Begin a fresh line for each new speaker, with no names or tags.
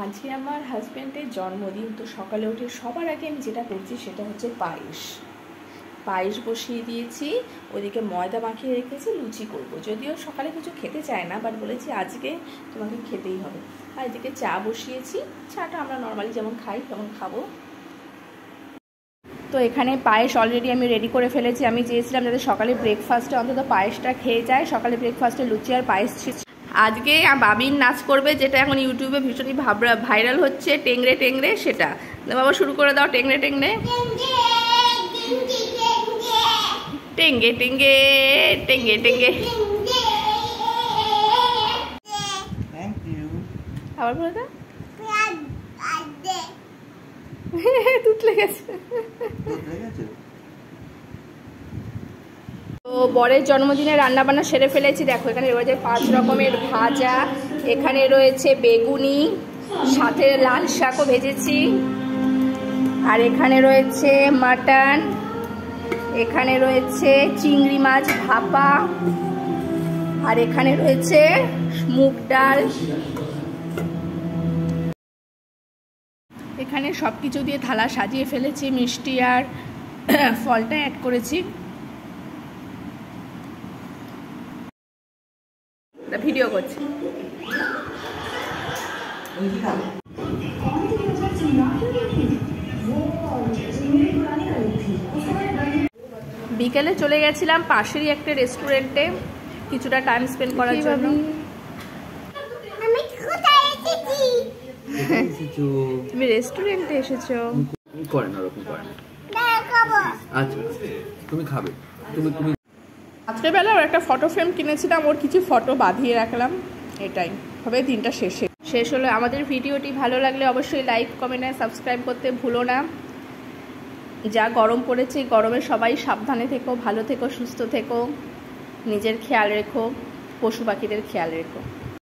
আজকে আমার হাজব্যান্ডের জন্মদিন, তো সকালে উঠে সবার আগে আমি যেটা করছি সেটা হচ্ছে পায়েস বসিয়ে দিয়েছি। ওদিকে ময়দা মাখিয়ে রেখেছি, লুচি করব। যদিও সকালে কিছু খেতে চায় না, বাট বলেছি আজকে তোমাকে খেতেই হবে। আর এদিকে চা বসিয়েছি, চাটা আমরা নর্মালি যেমন খাই তেমন খাবো। তো এখানে পায়েস অলরেডি আমি রেডি করে ফেলেছি। আমি চেয়েছিলাম যাতে সকালে ব্রেকফাস্টে অন্তত পায়েসটা খেয়ে যায়। সকালে ব্রেকফাস্টে লুচি আর পায়েস ছিল। আজকে বাবির নাচ করবে, যেটা এখন ইউটিউবে ভীষণই ভাইরাল হচ্ছে, টেংরে টেংরে। সেটা বাবা শুরু করে দাও, টেংরে টেংরে টেঙ্গে টেঙ্গে টেঙ্গে টেঙ্গে। আবার বলে দাও, তুতলে গেছে। তো বরের জন্মদিনে রান্না বান্না সেরে ফেলেছি। দেখো এখানে রয়েছে 5 রকমের ভাজা, এখানে রয়েছে বেগুনি, সাথে লাল শাকও ভেজেছি, আর এখানে রয়েছে মাটন, এখানে রয়েছে চিংড়ি মাছ ভাপা, আর এখানে রয়েছে মুগ ডাল। এখানে সব কিছু দিয়ে থালা সাজিয়ে ফেলেছি, মিষ্টি আর ফলটা অ্যাড করেছি। ভিডিও করছি। বিকেলে চলে গেছিলাম পাশেরই একটা রেস্টুরেন্টে কিছুটা টাইম স্পেন্ড করার জন্য। তুমি রেস্টুরেন্টে এসেছো?
করে না, ওরকম করে না। আচ্ছা তুমি খাবে।
রাত্রেবেলা ওর একটা ফটো ফ্রেম কিনেছিলাম, ওর কিছু ফটো বাঁধিয়ে রাখলাম। এটাই হবে দিনটা শেষ হলো। আমাদের ভিডিওটি ভালো লাগলে অবশ্যই লাইক, কমেন্ট আর সাবস্ক্রাইব করতে ভুলো না। যা গরম পড়েছে, গরমে সবাই সাবধানে থেকো, ভালো থেকো, সুস্থ থেকো, নিজের খেয়াল রেখো, পশু পাখিদের খেয়াল রেখো।